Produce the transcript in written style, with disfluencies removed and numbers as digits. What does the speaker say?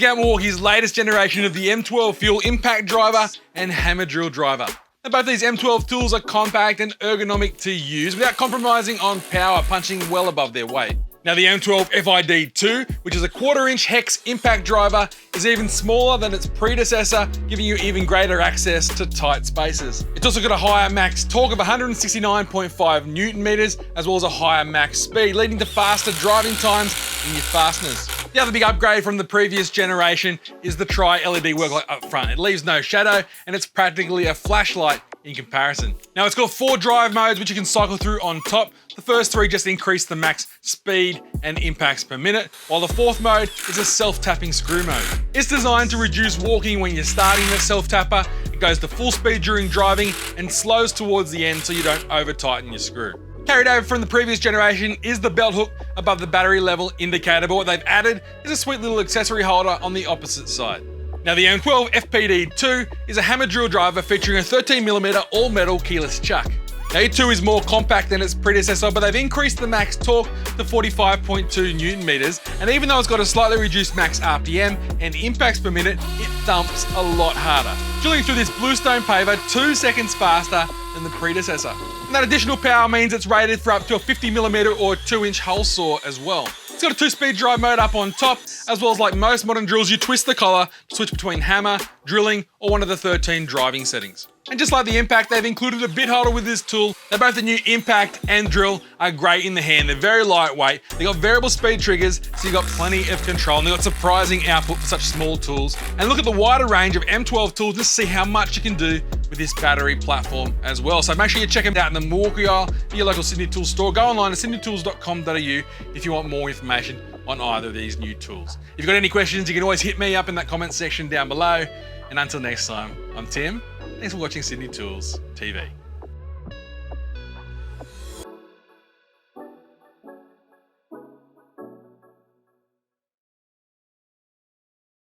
Check out Milwaukee's latest generation of the M12 FUEL Impact Driver and Hammer Drill Driver. Now, both these M12 tools are compact and ergonomic to use without compromising on power, punching well above their weight. Now the M12 FID2, which is a 1/4-inch Hex Impact Driver, is even smaller than its predecessor, giving you even greater access to tight spaces. It's also got a higher max torque of 169.5 Newton meters, as well as a higher max speed, leading to faster driving times in your fasteners. The other big upgrade from the previous generation is the Tri-LED work light up front. It leaves no shadow, and it's practically a flashlight in comparison. Now it's got 4 drive modes which you can cycle through on top. The first 3 just increase the max speed and impacts per minute, while the 4th mode is a self-tapping screw mode. It's designed to reduce walking when you're starting the self-tapper. It goes to full speed during driving and slows towards the end so you don't over-tighten your screw. Carried over from the previous generation is the belt hook above the battery level indicator, but what they've added is a sweet little accessory holder on the opposite side. Now the M12 FPD2 is a hammer drill driver featuring a 13mm all-metal keyless chuck. Now E2 is more compact than its predecessor, but they've increased the max torque to 45.2 Newton meters, and even though it's got a slightly reduced max RPM and impacts per minute, it thumps a lot harder. Drilling through this bluestone paver 2 seconds faster than the predecessor. And that additional power means it's rated for up to a 50mm or 2-inch hole saw as well. It's got a 2-speed drive mode up on top, as well as like most modern drills, you twist the collar to switch between hammer, drilling, or one of the 13 driving settings. And just like the Impact, they've included a bit holder with this tool. Now both the new Impact and Drill are great in the hand. They're very lightweight. They got variable speed triggers, so you've got plenty of control. And they've got surprising output for such small tools. And look at the wider range of M12 tools to see how much you can do with this battery platform as well. So make sure you check them out in the Milwaukee aisle, your local Sydney Tools store. Go online at sydneytools.com.au if you want more information on either of these new tools. If you've got any questions, you can always hit me up in that comment section down below. And until next time, I'm Tim. Thanks for watching Sydney Tools TV.